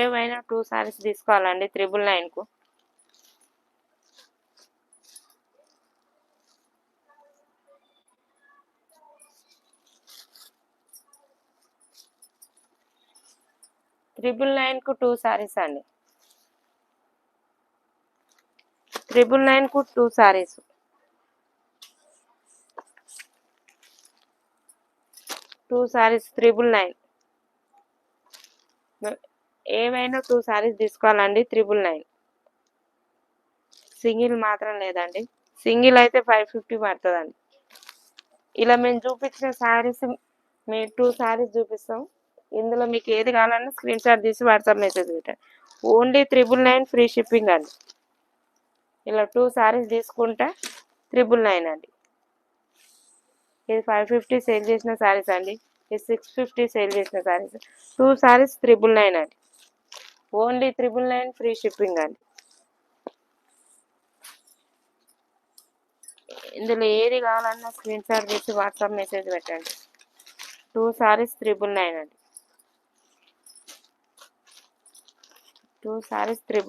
ఏవైనా 2 సారీస్ తీసుకోవాలండి 999కు. ట్రిపుల్ నైన్కు 2 సారీస్ అండి. 999కు 2 సారీస్. 2 సారీస్ 999. ఏవైనా 2 సారీస్ తీసుకోవాలండి 999. సింగిల్ మాత్రం లేదండి. సింగిల్ అయితే 550 పడుతుందండి. ఇలా మేము చూపించిన సారీస్ మేము 2 సారీస్ చూపిస్తాం. ఇందులో మీకు ఏది కావాలన్నా స్క్రీన్ షాట్ తీసి వాట్సాప్ మెసేజ్ పెట్టండి. ఓన్లీ 999 ఫ్రీ షిప్పింగ్ అండి. ఇలా 2 సారీస్ తీసుకుంటే 999 అండి. ఇది 550 సేల్ చేసిన సారీస్ అండి. ఇది 650 సేల్ చేసిన సారీస్. 2 సారీస్ 999 అండి. ఓన్లీ 999 ఫ్రీ షిప్పింగ్ అండి. ఇందులో ఏది కావాలన్నా స్క్రీన్ షాట్ తీసి వాట్సాప్ మెసేజ్ పెట్టండి. 2 సారీస్ 999 అండి. 2 సారీస్ 999.